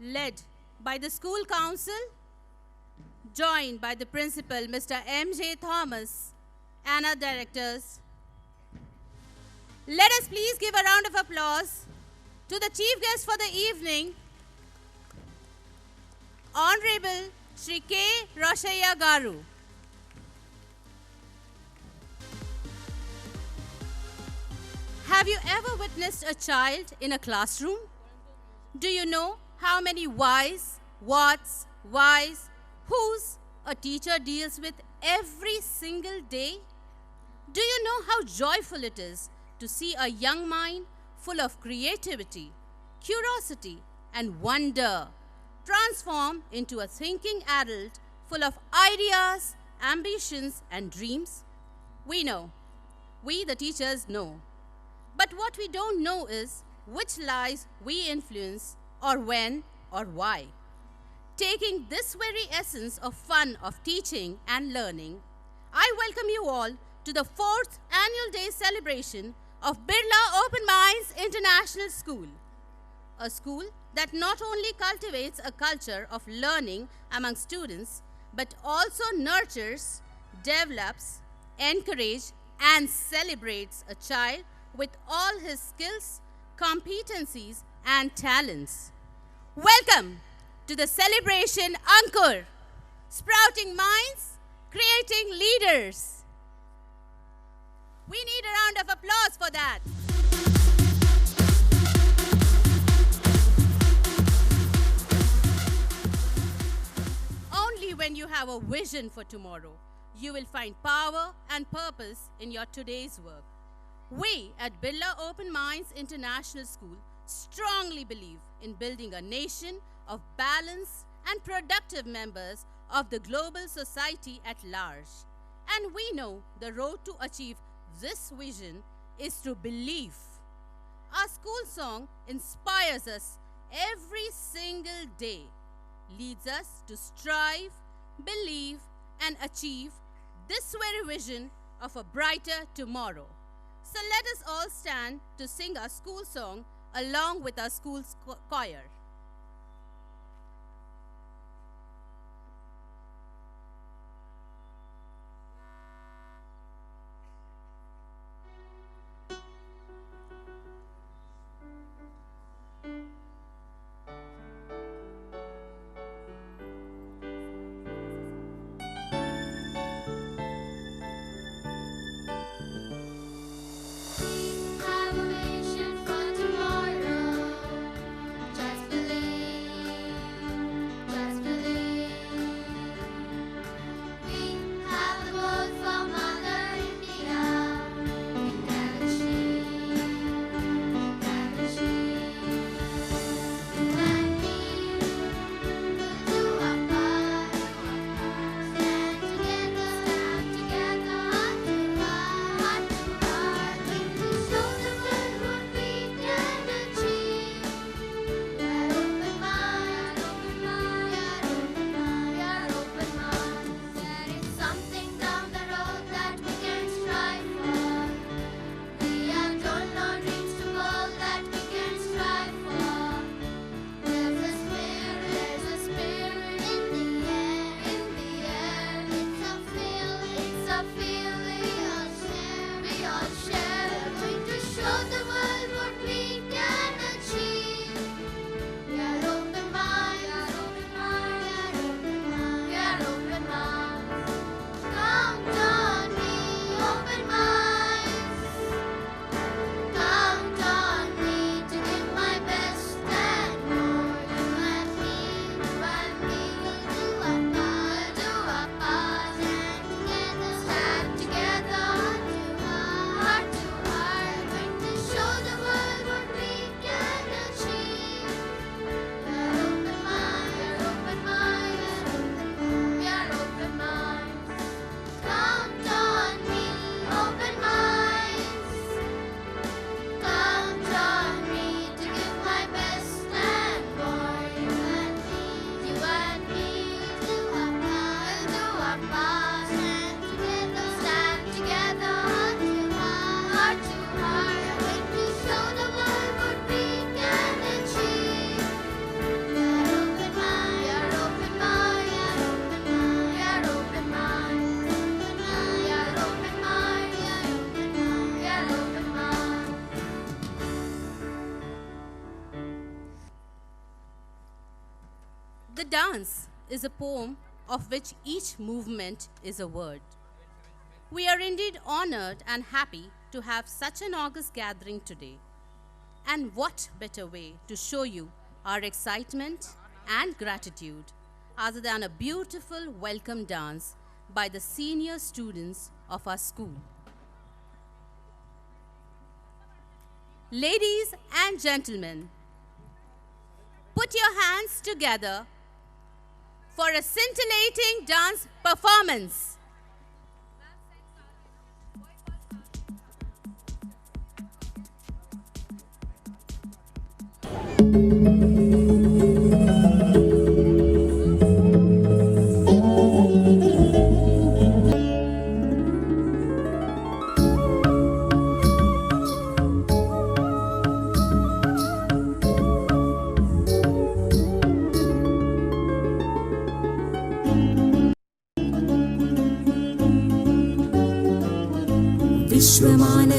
Led by the school council, joined by the principal, Mr. M.J. Thomas, and our directors. Let us please give a round of applause to the chief guest for the evening, Honorable Shri K. Roshaya Garu. Have you ever witnessed a child in a classroom? Do you know how many whys, whats, whys, whos a teacher deals with every single day? Do you know how joyful it is to see a young mind full of creativity, curiosity, and wonder transform into a thinking adult full of ideas, ambitions, and dreams? We know. We, the teachers, know. But what we don't know is which lives we influence, or when, or why. Taking this very essence of fun of teaching and learning, I welcome you all to the 4th Annual Day celebration of BIRLA Open Minds International School, a school that not only cultivates a culture of learning among students, but also nurtures, develops, encourages, and celebrates a child with all his skills, competencies, and talents. Welcome to the celebration Ankur, sprouting minds, creating leaders. We need a round of applause for that. Only when you have a vision for tomorrow, you will find power and purpose in your today's work. We at BIRLA Open Minds International School strongly believe in building a nation of balanced and productive members of the global society at large. And we know the road to achieve this vision is through belief. Our school song inspires us every single day, leads us to strive, believe, and achieve this very vision of a brighter tomorrow. So let us all stand to sing our school song along with our school's choir. Have a vision for tomorrow. Just The dance is a poem of which each movement is a word. We are indeed honored and happy to have such an august gathering today. And what better way to show you our excitement and gratitude other than a beautiful welcome dance by the senior students of our school. Ladies and gentlemen, put your hands together for a scintillating dance performance.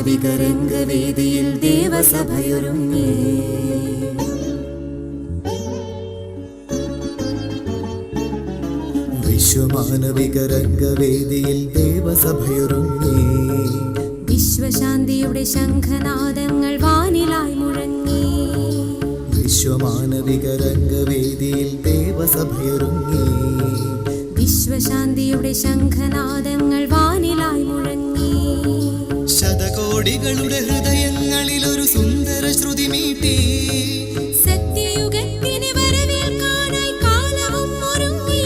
വിശ്വമാനവികരംഗവേദിയിൽ ദേവസഭയൊരുങ്ങി വിശ്വമാനവികരംഗവേദിയിൽ ദേവസഭയൊരുങ്ങി വിശ്വശാന്തിയുടെ ശംഖനാദങ്ങൾ വാനിലായി മുഴങ്ങി വിശ്വമാനവികരംഗവേദിയിൽ ദേവസഭയൊരുങ്ങി വിശ്വശാന്തിയുടെ ശംഖനാദങ്ങൾ വാനിലായി മുഴങ്ങി ശതകോടികളുടെ ഹൃദയങ്ങളിൽ ഒരു സുന്ദര ശ്രുതി മീട്ടി സത്യയുഗത്തിനെ വരവേൽക്കാനായി കാലവും ഒരുങ്ങി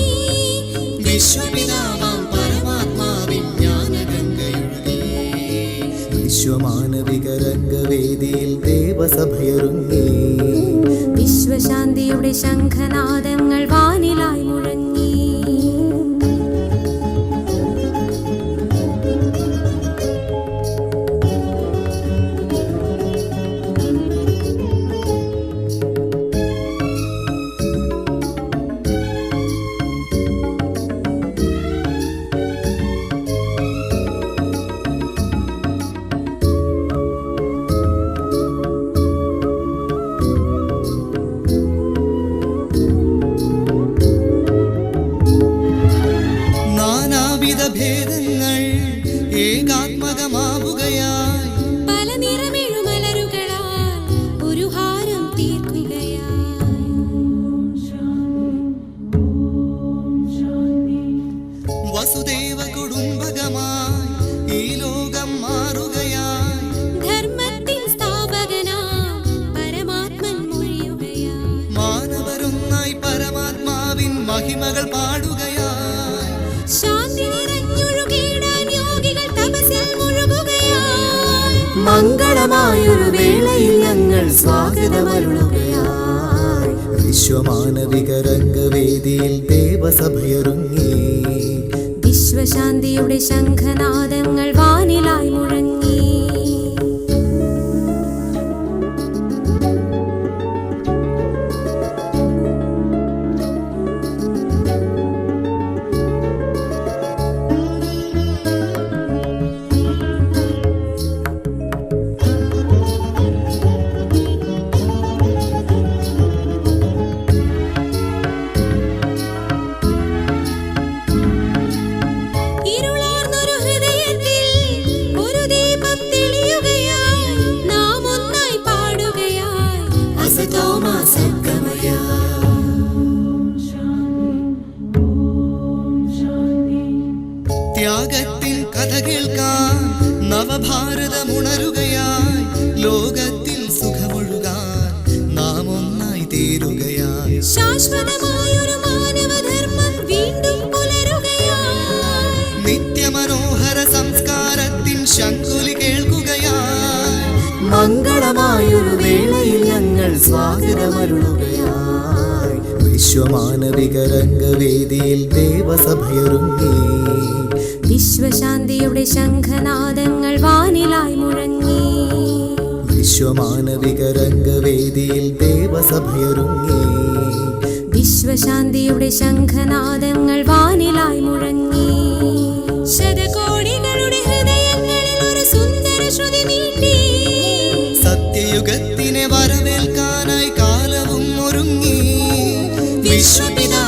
വിശ്വപിതാവാം പരമാത്മാവിൻ ജ്ഞാനഗംഗയൊഴുകി വിശ്വമാനവികരംഗവേദിയിൽ ദേവസഭയൊരുങ്ങി വിശ്വശാന്തിയുടെ ശംഖനാദങ്ങൾ വാനിലായി മുഴങ്ങി ഭേദങ്ങൾ ഏകാത്മകമാവുകയായി പല നിറമെഴുമലരുകളാൽ ഒരു ഹാരം തീർക്കുകയായി വസുദേവ കുടുംബകമായി ഈ ലോകം മാറുകയായി ധർമ്മത്തിൻ സ്ഥാപകനാം പരമാത്മൻ മൊഴിയുകയായി മാനവരൊന്നായി പരമാത്മാവിൻ മഹിമകൾ പാടുകയായി ശാന്തി നിറഞ്ഞൊഴുകിടാൻ യോഗികൾ തപസ്സിൽ മുഴുകുകയായി മംഗളമായൊരു വേളയിൽ ഞങ്ങൾ സ്വാഗതമരുളുകയായി വിശ്വമാനവികരംഗവേദിയിൽ ദേവസഭയൊരുങ്ങി വിശ്വശാന്തിയുടെ ശംഖനാദങ്ങൾ വാനിലായി മുഴങ്ങി ത്യാഗത്തിൽ കഥ കേൾക്കാൻ നവഭാരതമുണരുകയായി ലോകത്തിൽ സുഖമൊഴുകാൻ നാം ഒന്നായി തീരുകയായി ശാശ്വതമായൊരു മാനവധർമ്മം വീണ്ടും പുലരുകയായി നിത്യമനോഹര സംസ്കാരത്തിൻ ശംഖുലി കേൾക്കുകയായി മംഗളമായൊരു വേളയിൽ ഞങ്ങൾ സ്വാഗതമരുളുകയായി വിശ്വമാനവികരംഗവേദിയിൽ ദേവസഭയൊരുങ്ങി വിശ്വശാന്തിയുടെ ശംഖനാദങ്ങൾ വാനിലായി മുഴങ്ങി വിശ്വമാനവികരംഗവേദിയിൽ ദേവസഭയൊരുങ്ങി വിശ്വശാന്തിയുടെ ശംഖനാദങ്ങൾ വാനിലായി മുഴങ്ങി ശതകോടികളുടെ ഹൃദയങ്ങളിൽ ഒരു സുന്ദര ശ്രുതി മീട്ടി സത്യയുഗത്തിനെ വരവേൽക്കാനായി കാലവും ഒരുങ്ങി വിശ്വപിതാ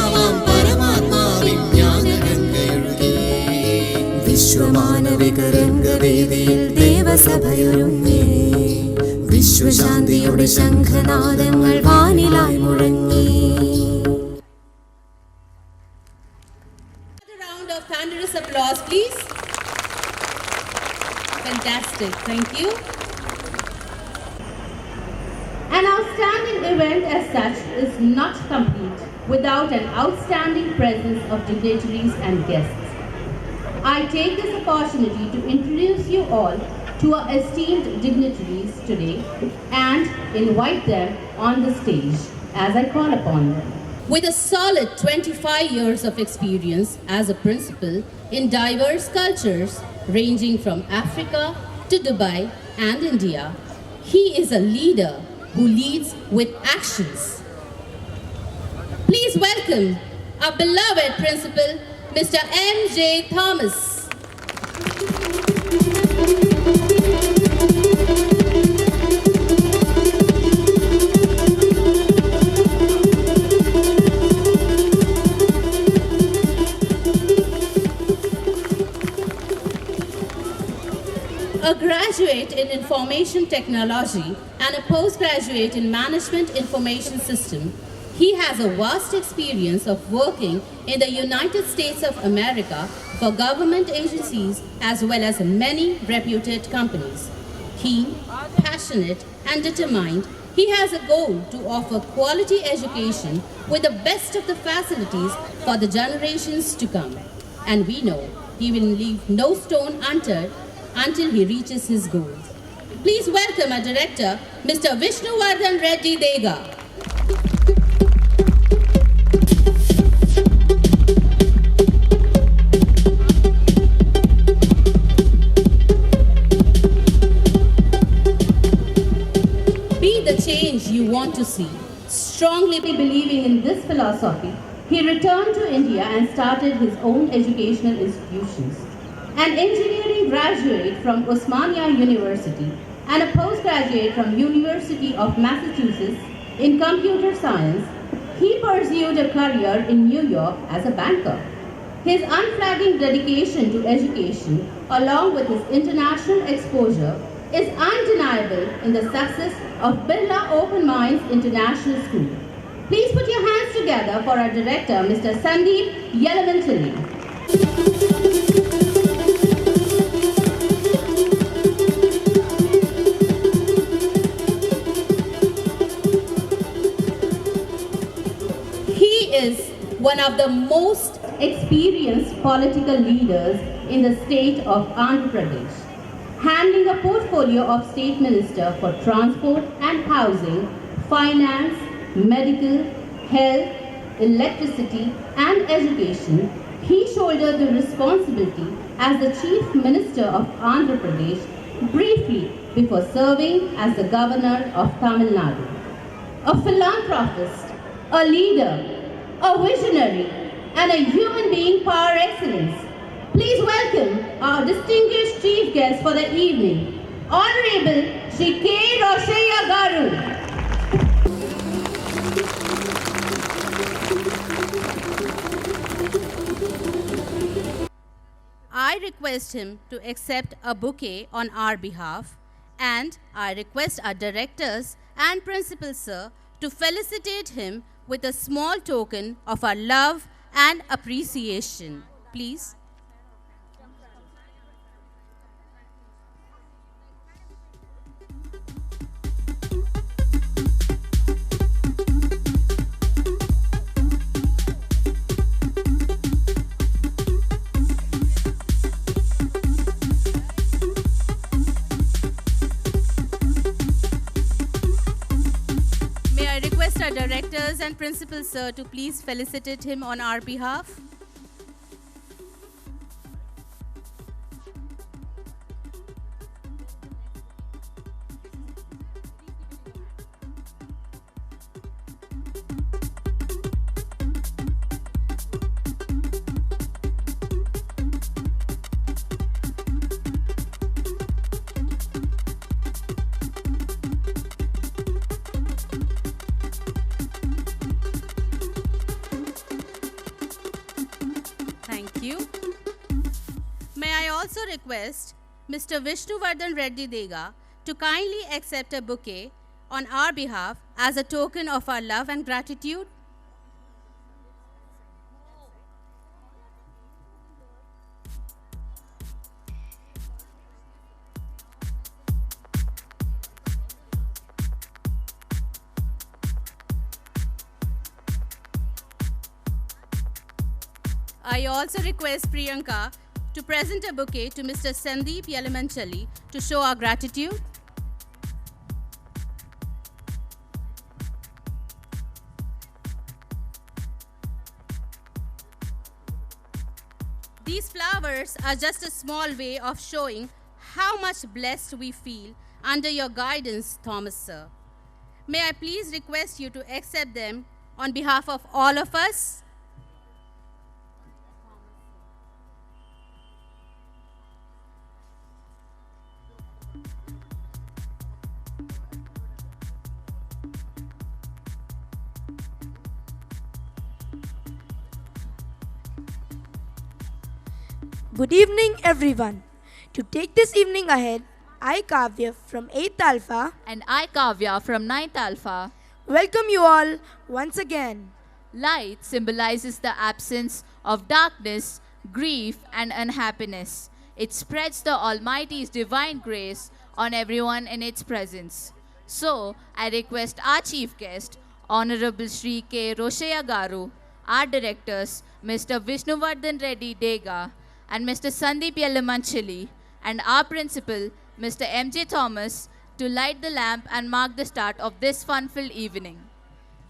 ധാർമ്മിക രംഗവേദിയിൽ ദേവസഭയൊരുങ്ങി വിശ്വശാന്തിയുടെ ശംഖനാദങ്ങൾ വാനിലായി മുഴങ്ങി. A round of thunderous applause, please. Fantastic, thank you. An outstanding event as such is not complete without an outstanding presence of dignitaries and guests. I take this opportunity to introduce you all to our esteemed dignitaries today and invite them on the stage as I call upon them. With a solid 25 years of experience as a principal in diverse cultures ranging from Africa to Dubai and India, he is a leader who leads with actions. Please welcome our beloved principal, Mr. M.J. Thomas. A graduate in information technology and a postgraduate in management information system, he has a vast experience of working in the United States of America for government agencies as well as many reputed companies. Keen, passionate, and determined, he has a goal to offer quality education with the best of the facilities for the generations to come. And we know he will leave no stone unturned until he reaches his goals. Please welcome our director, Mr. Vishnuvardhan Reddy Dega. Be the change you want to see. Strongly believing in this philosophy, he returned to India and started his own educational institutions. An engineering graduate from Osmania University and a postgraduate from University of Massachusetts in computer science, he pursued a career in New York as a banker. His unflagging dedication to education, along with his international exposure, is undeniable in the success of BIRLA Open Minds International School. Please put your hands together for our director, Mr. Sandeep Yelavantilli. Is one of the most experienced political leaders in the state of Andhra Pradesh, handling a portfolio of state minister for transport and housing, finance, medical, health, electricity and education. He shouldered the responsibility as the chief minister of Andhra Pradesh briefly before serving as the governor of Tamil Nadu. A philanthropist, a leader, a visionary, and a human being par excellence. Please welcome our distinguished chief guest for the evening, Honorable Shri K. Roshaya Garu. I request him to accept a bouquet on our behalf, and I request our directors and principal sir to felicitate him with a small token of our love and appreciation. Please. Our directors and principal sir to please felicitate him on our behalf. also request Mr. Vishnuvardhan Reddy Dega to kindly accept a bouquet on our behalf as a token of our love and gratitude. I also request Priyanka to present a bouquet to Mr. Sandeep Yalamanchali to show our gratitude. These flowers are just a small way of showing how much blessed we feel under your guidance, Thomas sir. May I please request you to accept them on behalf of all of us? Good evening, everyone. To take this evening ahead, I, Kavya from 8th Alpha, And I, Kavya, from 9th Alpha. welcome you all once again. Light symbolizes the absence of darkness, grief, and unhappiness. It spreads the Almighty's divine grace on everyone in its presence. So, I request our chief guest, Honorable Shri K. Roshaya Garu, our directors, Mr. Vishnuvardhan Reddy Dega, and Mr. Sandeep Yalamanchali, and our principal, Mr. M.J. Thomas, to light the lamp and mark the start of this fun-filled evening.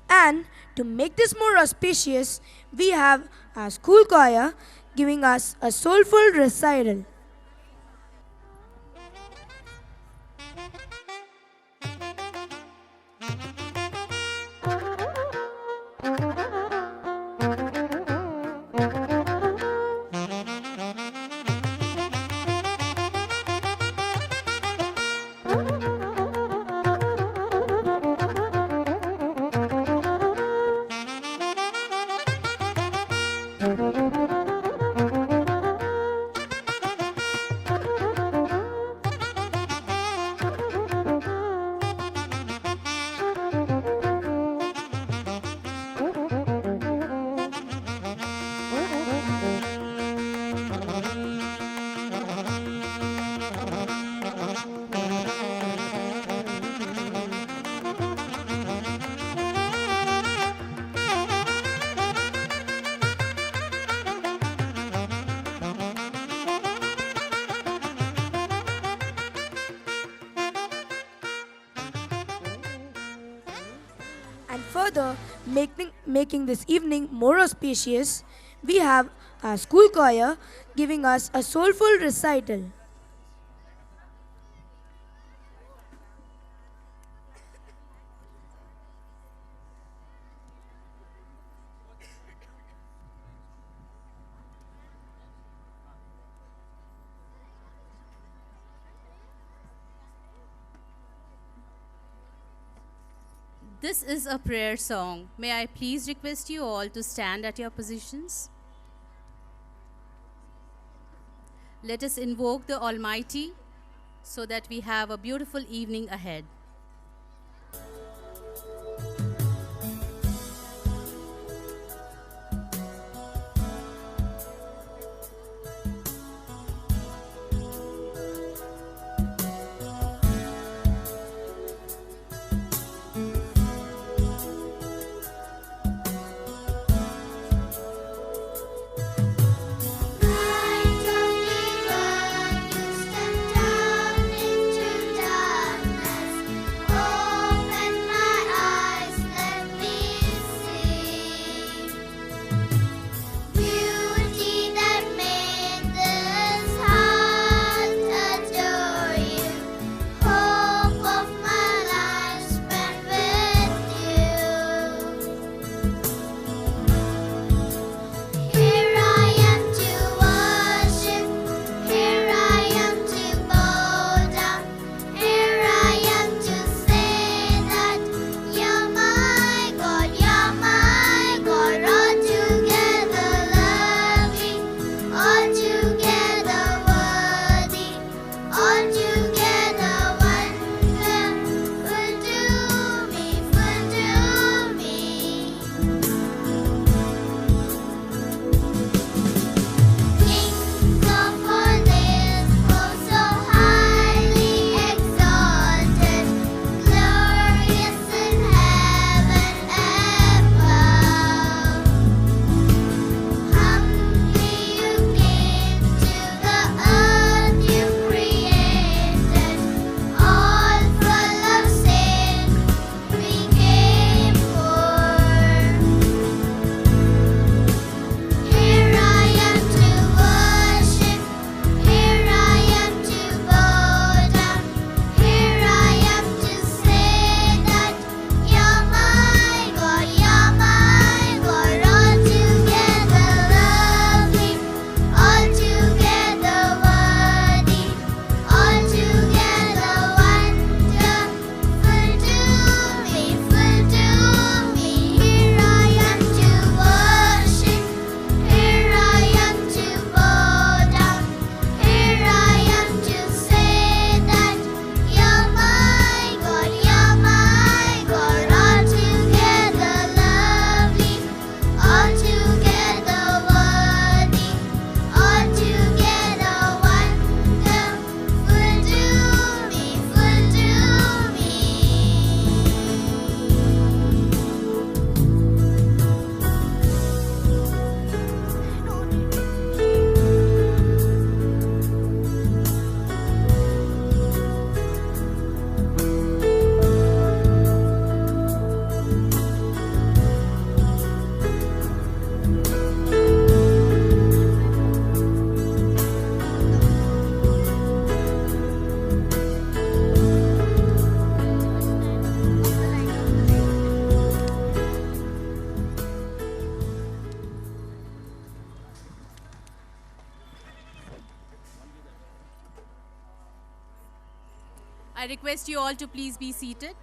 And to make this more auspicious, we have our school choir giving us a soulful recital. And further, making this evening more auspicious, we have our school choir giving us a soulful recital. This is a prayer song. May I please request you all to stand at your positions? Let us invoke the Almighty so that we have a beautiful evening ahead. Light of the world, you step down into darkness. I request you all to please be seated.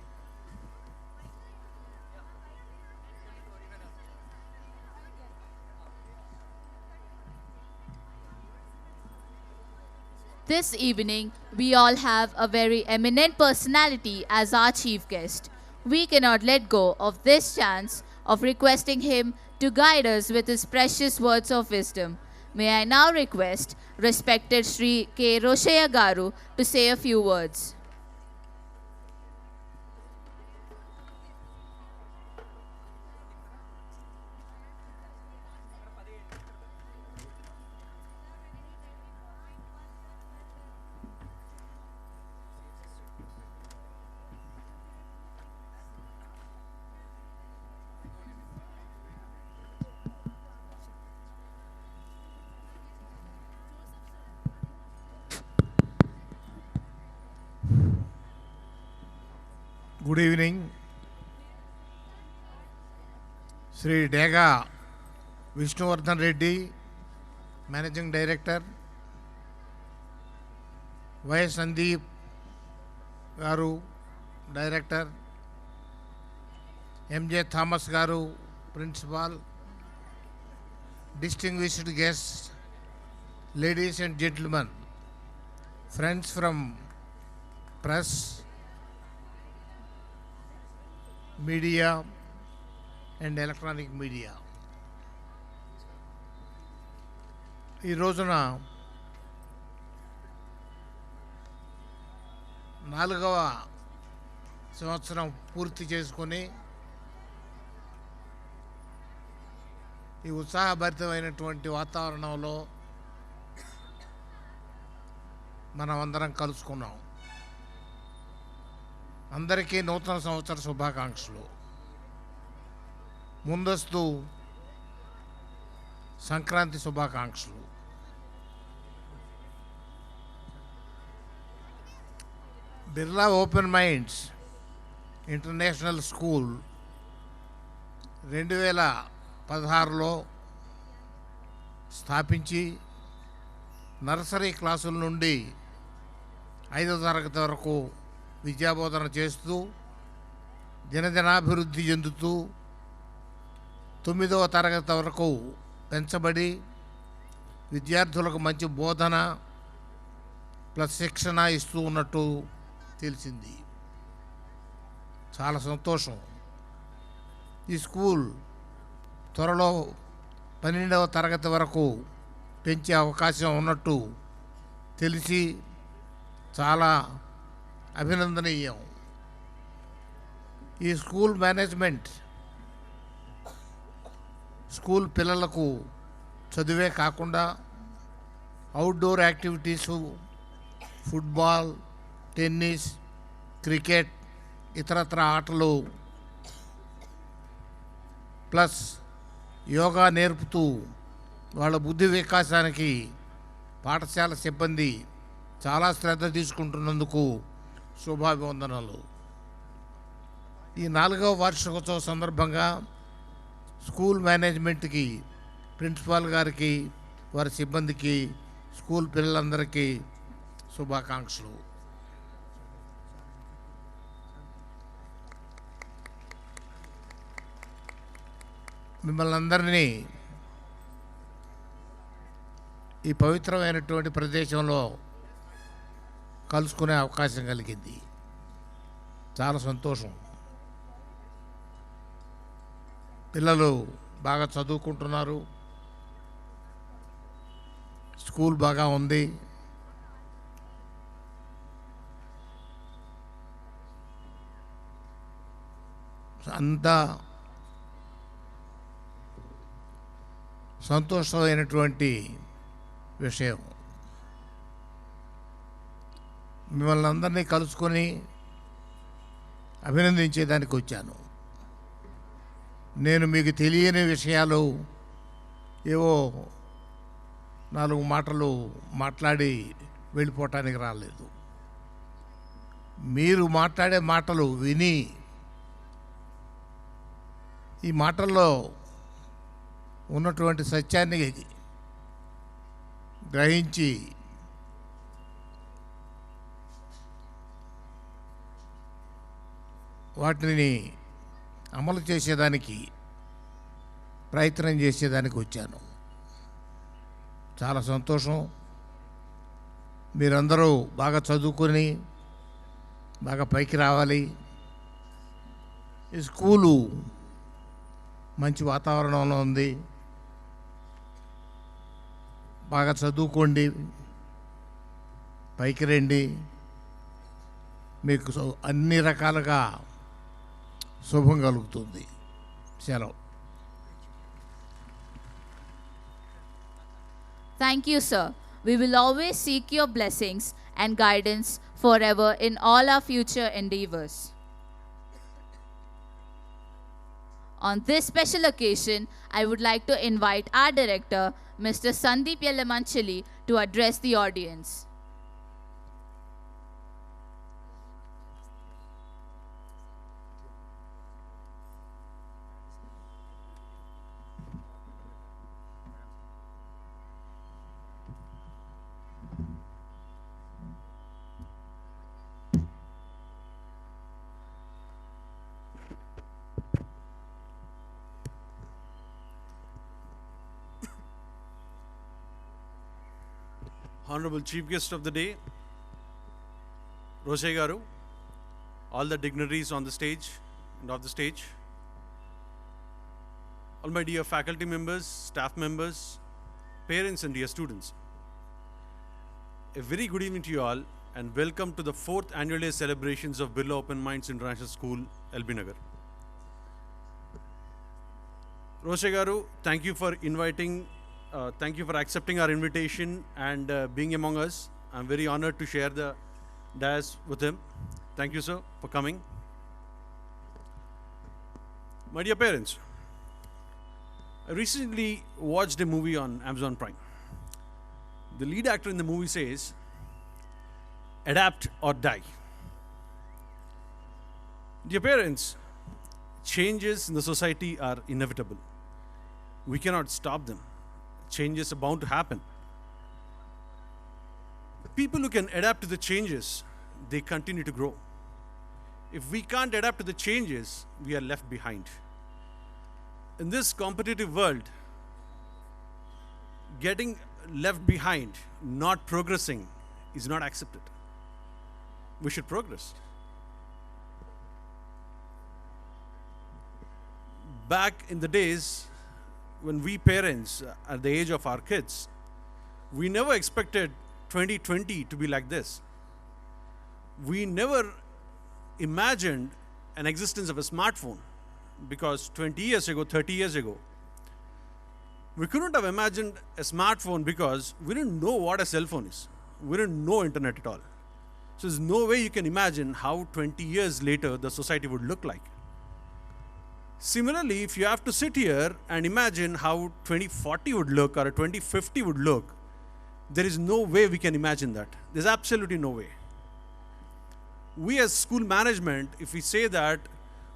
This evening, we all have a very eminent personality as our chief guest. We cannot let go of this chance of requesting him to guide us with his precious words of wisdom. May I now request respected Sri K. Roshaya Garu to say a few words. Good evening. Sri Dega Vishnuvardhan Reddy, Managing Director, Y. Sandeep Garu, Director, M.J. Thomas Garu, Principal, distinguished guests, ladies and gentlemen, friends from press, media and electronic media. ఈ రోజున 4వ సంవత్సరం పూర్తి చేసుకొని ఈ ఉత్సాహభరితమైనటువంటి వాతావరణంలో మనం అందరం కలుసుకున్నాం. అందరికీ నూతన సంవత్సర శుభాకాంక్షలు. ముందస్తు సంక్రాంతి శుభాకాంక్షలు. Birla Open Minds International School 2016లో స్థాపించి నర్సరీ క్లాసుల నుండి 5వ తరగతి వరకు విద్యాబోధన చేస్తూ దినదినాభివృద్ధి చెందుతూ 9వ తరగతి వరకు పెంచబడి విద్యార్థులకు మంచి బోధన ప్లస్ శిక్షణ ఇస్తూ ఉన్నట్టు తెలిసింది. చాలా సంతోషం. ఈ స్కూల్ త్వరలో 12వ తరగతి వరకు పెంచే అవకాశం ఉన్నట్టు తెలిసి చాలా అభినందనీయం. ఈ స్కూల్ మేనేజ్మెంట్ స్కూల్ పిల్లలకు చదువే కాకుండా outdoor activities, football, tennis, cricket, ఇతరత్ర ఆటలు ప్లస్ యోగా నేర్పుతూ వాళ్ళ బుద్ధి వికాసానికి పాఠశాల సిబ్బంది చాలా శ్రద్ధ తీసుకుంటున్నందుకు శుభాభివందనలు. ఈ 4వ వార్షికోత్సవ సందర్భంగా స్కూల్ మేనేజ్మెంట్కి, ప్రిన్సిపాల్ గారికి, వారి సిబ్బందికి, స్కూల్ పిల్లలందరికీ శుభాకాంక్షలు. మిమ్మల్ని అందరినీ ఈ పవిత్రమైనటువంటి ప్రదేశంలో కలుసుకునే అవకాశం కలిగింది. చాలా సంతోషం. పిల్లలు బాగా చదువుకుంటున్నారు, స్కూల్ బాగా ఉంది. అంతా సంతోషమైనటువంటి విషయం. మిమ్మల్ని అందరినీ కలుసుకొని అభినందించేదానికి వచ్చాను. నేను మీకు తెలియని విషయాలు ఏవో 4 మాటలు మాట్లాడి వెళ్ళిపోవటానికి రాలేదు. మీరు మాట్లాడే మాటలు విని ఈ మాటల్లో ఉన్నటువంటి సత్యాన్ని గ్రహించి వాటిని అమలు చేసేదానికి ప్రయత్నం చేసేదానికి వచ్చాను. చాలా సంతోషం. మీరందరూ బాగా చదువుకొని బాగా పైకి రావాలి. ఈ స్కూలు మంచి వాతావరణంలో ఉంది. బాగా చదువుకోండి, పైకి రండి. మీకు అన్ని రకాలుగా శుభం కలుగుతుంది. సెలవు. Thank you, sir. We will always seek your blessings and guidance forever in all our future endeavors. On this special occasion, I would like to invite our director, Mr. Sandeep Yelamanchili, to address the audience. Honorable Chief Guest of the Day, Roshe Garu, all the dignitaries on the stage and off the stage, all my dear faculty members, staff members, parents and dear students. A very good evening to you all and welcome to the 4th annual day celebrations of BIRLA Open Minds International School, LB Nagar. Roshe Garu, thank you for inviting thank you for accepting our invitation and being among us. I'm very honored to share the dais with him. Thank you, sir, for coming. My dear parents, I recently watched a movie on Amazon Prime. The lead actor in the movie says, adapt or die. Dear parents, changes in the society are inevitable. We cannot stop them. Changes are bound to happen. People who can adapt to the changes, they continue to grow. If we can't adapt to the changes, we are left behind. In this competitive world, getting left behind, not progressing, is not accepted. We should progress. Back in the days, when we parents, at the age of our kids, we never expected 2020 to be like this. We never imagined an existence of a smartphone because 20 years ago, 30 years ago, we couldn't have imagined a smartphone because we didn't know what a cell phone is. We didn't know internet at all. So there's no way you can imagine how 20 years later the society would look like. Similarly, if you have to sit here and imagine how 2040 would look or 2050 would look, there is no way we can imagine that. There's absolutely no way. We as school management, if we say that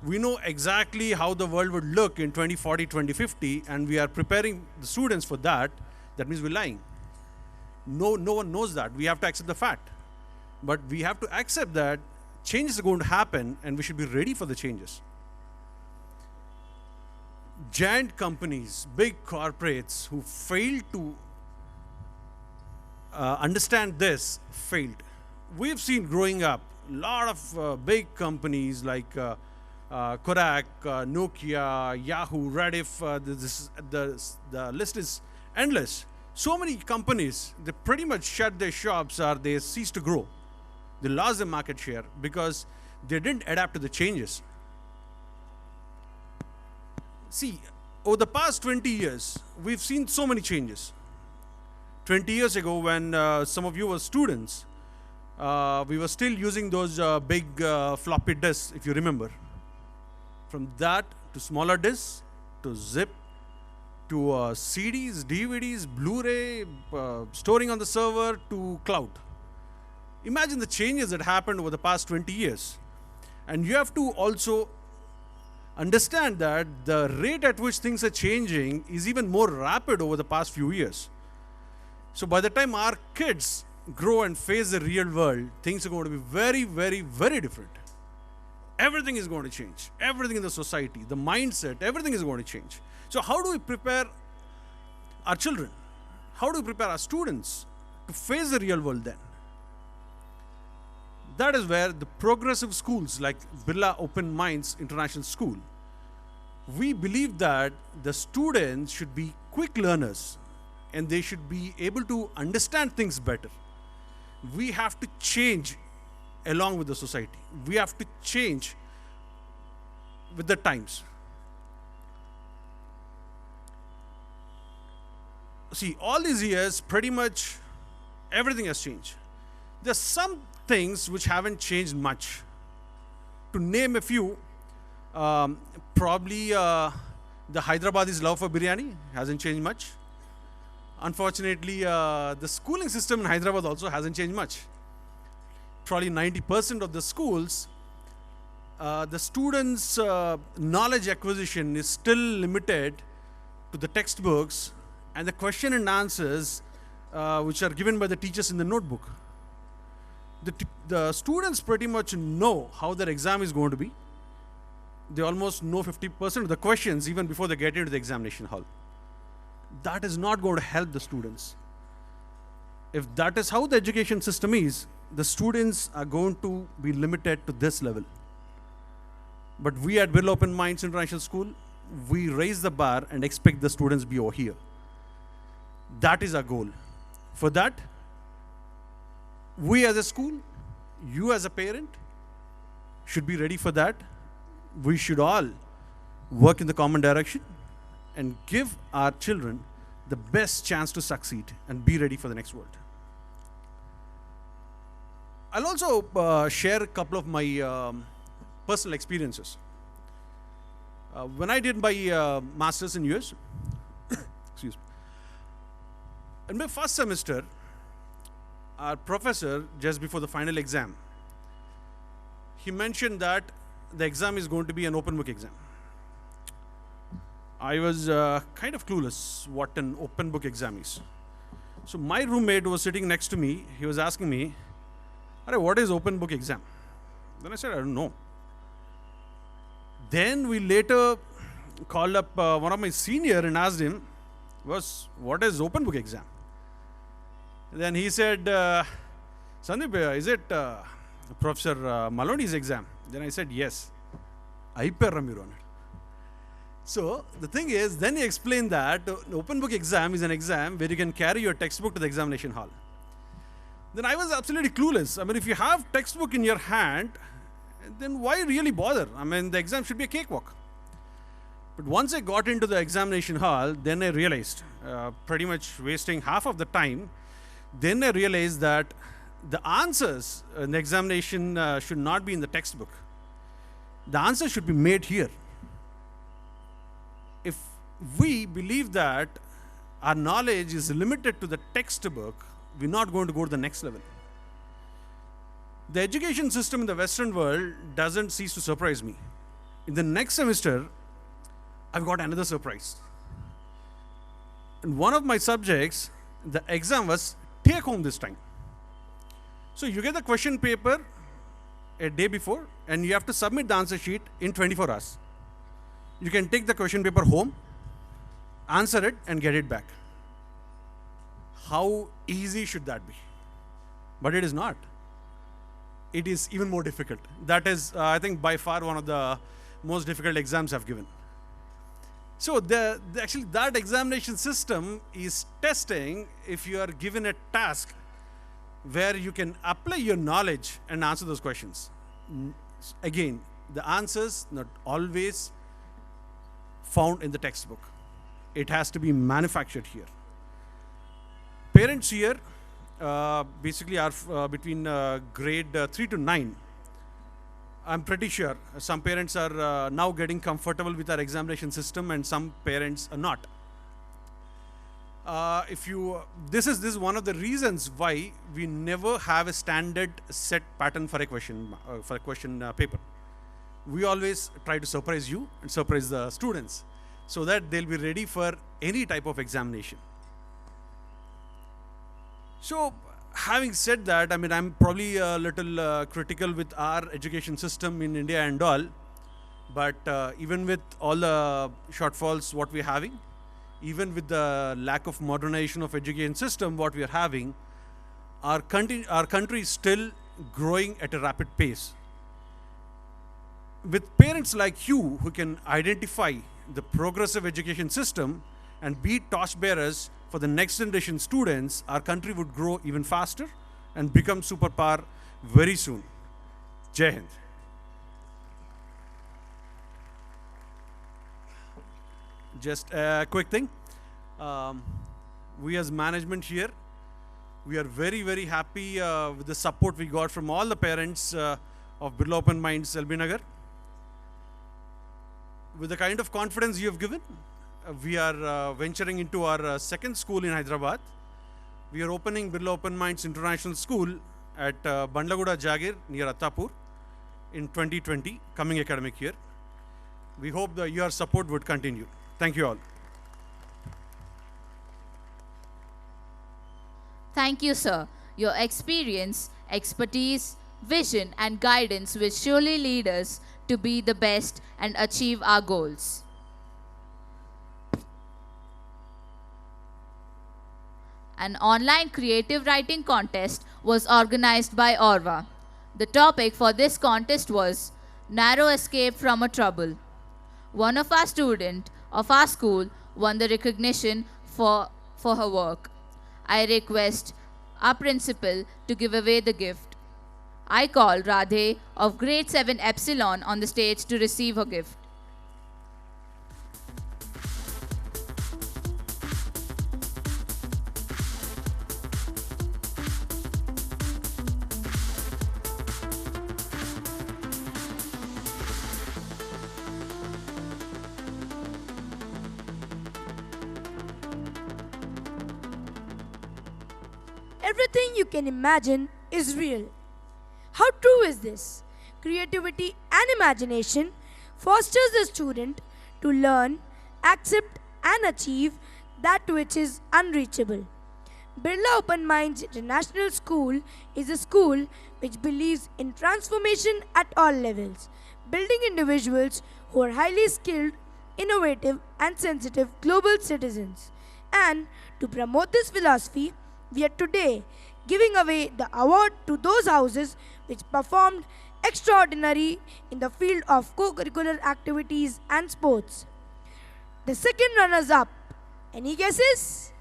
we know exactly how the world would look in 2040, 2050, and we are preparing the students for that, that means we're lying. No one knows that. We have to accept the fact. But we have to accept that changes are going to happen and we should be ready for the changes. Giant companies, big corporates who failed to understand this failed. We've seen growing up a lot of big companies like Kodak, Nokia, Yahoo, Rediff. The list is endless. So many companies, they pretty much shut their shops or they ceased to grow. They lost their market share because they didn't adapt to the changes. See, over the past 20 years, we've seen so many changes. 20 years ago, when some of you were students, we were still using those big floppy disks, if you remember. From that to smaller disks, to zip, to CDs, DVDs, Blu-ray, storing on the server, to cloud. Imagine the changes that happened over the past 20 years. And you have to also understand that the rate at which things are changing is even more rapid over the past few years. So by the time our kids grow and face the real world, things are going to be very, very, very different. everything is going to change. Everything in the society, the mindset, everything is going to change. So how do we prepare our children? How do we prepare our students to face the real world then? That is where the progressive schools like BIRLA Open Minds International School, we believe that the students should be quick learners and they should be able to understand things better. We have to change along with the society. We have to change with the times. See, all these years, pretty much everything has changed. There's some things which haven't changed much. To name a few, probably the Hyderabadi's love for biryani hasn't changed much. Unfortunately, the schooling system in Hyderabad also hasn't changed much. Probably 90% of the schools, the students' knowledge acquisition is still limited to the textbooks and the question and answers which are given by the teachers in the notebook. The students pretty much know how their exam is going to be. They almost know 50% of the questions even before they get into the examination hall. That is not going to help the students. If that is how the education system is, the students are going to be limited to this level. But we at BIRLA Open Minds International School, we raise the bar and expect the students be over here. That is our goal. For that, we as a school, you as a parent, should be ready for that. We should all work in the common direction and give our children the best chance to succeed and be ready for the next world. I'll also share a couple of my personal experiences. When I did my master's in US, excuse me, in my first semester, our professor, just before the final exam, he mentioned that the exam is going to be an open book exam. I was kind of clueless what an open book exam is. So my roommate was sitting next to me. He was asking me, what is open book exam? Then I said, I don't know. Then we later called up one of my senior and asked him, what is open book exam? Then he said, Sandeep, is it Professor Maloney's exam? Then I said, yes. So the thing is, then he explained that the open book exam is an exam where you can carry your textbook to the examination hall. Then I was absolutely clueless. I mean, if you have textbook in your hand, then why really bother? I mean, the exam should be a cakewalk. But once I got into the examination hall, then I realized, pretty much wasting half of the time, then I realized that the answers in the examination should not be in the textbook. The answer should be made here. If we believe that our knowledge is limited to the textbook, we're not going to go to the next level. The education system in the Western world doesn't cease to surprise me. In the next semester, I've got another surprise. In one of my subjects, the exam was take home this time. So you get the question paper a day before and you have to submit the answer sheet in 24 hours. You can take the question paper home, answer it and get it back. How easy should that be? But it is not. It is even more difficult. That is, I think, by far one of the most difficult exams I've given. So actually that examination system is testing if you are given a task where you can apply your knowledge and answer those questions. Again, the answers not always found in the textbook. It has to be manufactured here. Parents here basically are between grade 3 to 9. I'm pretty sure some parents are now getting comfortable with our examination system and some parents are not. This is one of the reasons why we never have a standard set pattern for a question paper. We always try to surprise you and surprise the students so that they'll be ready for any type of examination. So having said that, I mean, I'm probably a little critical with our education system in India and all. But even with all the shortfalls what we're having, even with the lack of modernization of education system what we are having, our country is still growing at a rapid pace. With parents like you who can identify the progressive education system and be torchbearers for the next generation students, our country would grow even faster and become superpower very soon. Jai Hind. Just a quick thing. We as management here, we are very, very happy with the support we got from all the parents of BIRLA Open Minds LB Nagar. With the kind of confidence you have given, we are venturing into our second school in Hyderabad. We are opening BIRLA Open Minds International School at Bandlaguda Jagir near Attapur in 2020, coming academic year. We hope that your support would continue. Thank you all. Thank you, sir. Your experience, expertise, vision, and guidance will surely lead us to be the best and achieve our goals. An online creative writing contest was organized by Orva. The topic for this contest was Narrow Escape from a Trouble. One of our students of our school won the recognition for her work. I request our principal to give away the gift. I call Radhe of grade 7 Epsilon on the stage to receive her gift. Everything you can imagine is real. How true is this? Creativity and imagination fosters the student to learn, accept and achieve that which is unreachable. BIRLA Open Minds International School is a school which believes in transformation at all levels, building individuals who are highly skilled, innovative and sensitive global citizens. And to promote this philosophy, we are today giving away the award to those houses which performed extraordinary in the field of co-curricular activities and sports. The second runners-up, any guesses?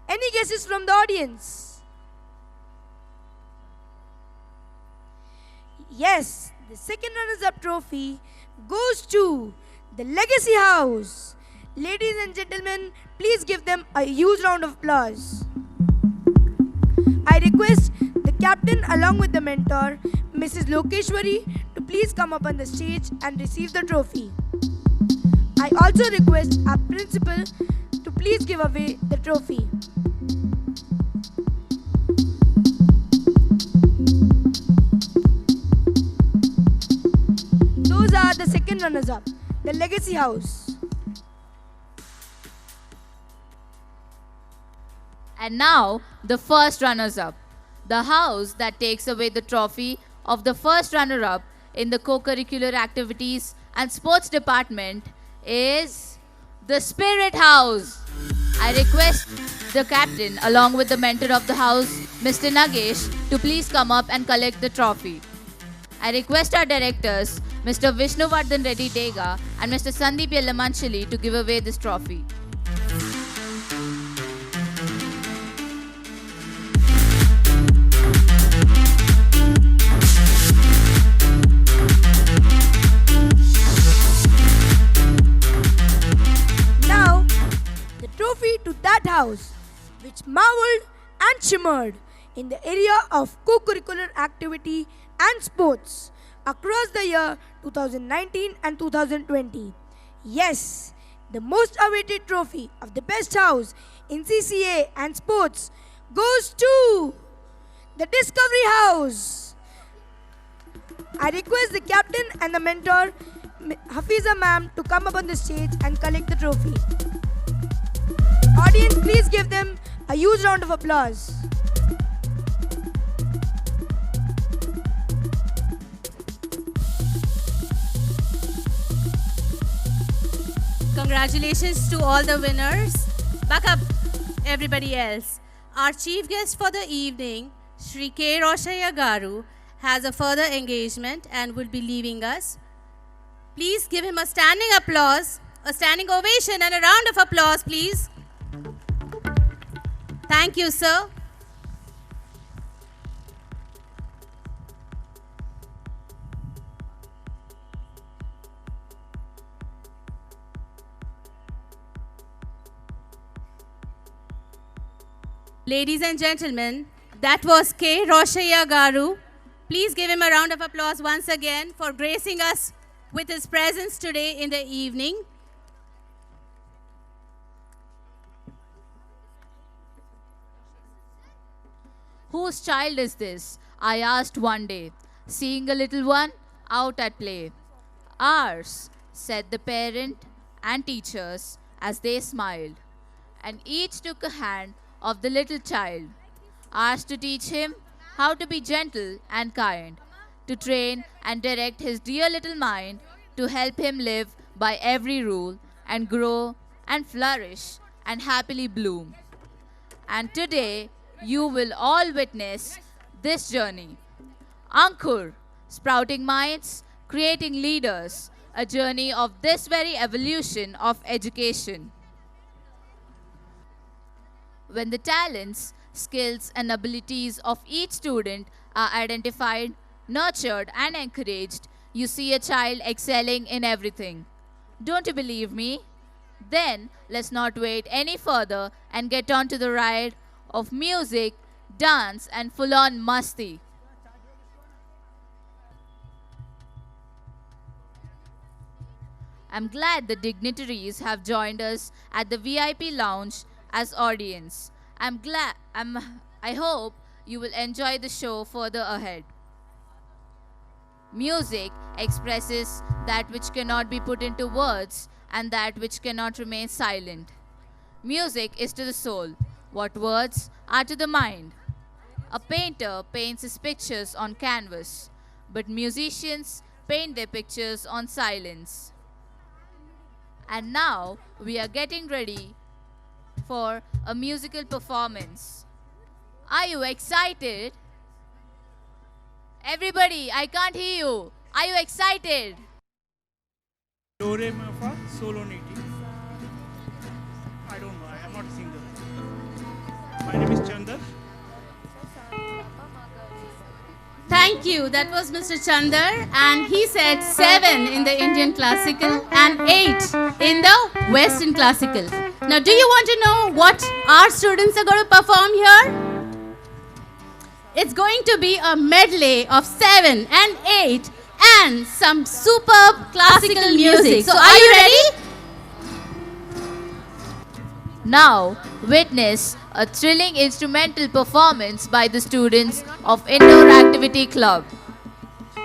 Any guesses from the audience? Yes, the second runners-up trophy goes to the Legacy House. Ladies and gentlemen, please give them a huge round of applause. I request the captain along with the mentor, Mrs. Lokeshwari, to please come up on the stage and receive the trophy. I also request our principal to please give away the trophy. Those are the second runners-up, the Legacy House. And now, the first runners-up. The house that takes away the trophy of the first runner-up in the co-curricular activities and sports department is the Spirit House. I request the captain along with the mentor of the house, Mr. Nagesh, to please come up and collect the trophy. I request our directors, Mr. Vishnuvardhan Reddy Dega and Mr. Sandeep Yellamanchili, to give away this trophy. To that house which marveled and shimmered in the area of co-curricular activity and sports across the year 2019 and 2020. Yes, the most awaited trophy of the best house in CCA and sports goes to the Discovery House. I request the captain and the mentor, Hafiza ma'am, to come up on the stage and collect the trophy. Audience, please give them a huge round of applause. Congratulations to all the winners. Back up, everybody else. Our chief guest for the evening, Shri K. Roshaya Garu, has a further engagement and will be leaving us. Please give him a standing applause, a standing ovation and a round of applause, please. Thank you, sir. Ladies and gentlemen, that was K. Roshaya Garu. Please give him a round of applause once again for gracing us with his presence today in the evening. Whose child is this? I asked one day, seeing a little one out at play. Ours, said the parent and teachers as they smiled, and each took a hand of the little child. Ours to teach him how to be gentle and kind, to train and direct his dear little mind, to help him live by every rule and grow and flourish and happily bloom. And today, you will all witness this journey. Ankur, sprouting minds, creating leaders, a journey of this very evolution of education. When the talents, skills, and abilities of each student are identified, nurtured, and encouraged, you see a child excelling in everything. Don't you believe me? Then let's not wait any further and get on to the ride of music, dance, and full-on masti. I'm glad the dignitaries have joined us at the VIP lounge as audience. I hope you will enjoy the show further ahead. Music expresses that which cannot be put into words and that which cannot remain silent. Music is to the soul what words are to the mind. A painter paints his pictures on canvas, but musicians paint their pictures on silence. And now we are getting ready for a musical performance. Are you excited? Everybody, I can't hear you. Are you excited? Do re mi fa solo niti. I don't know. I am not a singer. My name is Chandar. Thank you. That was Mr. Chandar, and he said 7 in the Indian classical and 8 in the Western classical. Now, do you want to know what our students are going to perform here? It's going to be a medley of 7 and 8 and some superb classical music. So, are you ready? Now, witness a thrilling instrumental performance by the students of Indoor Activity Club.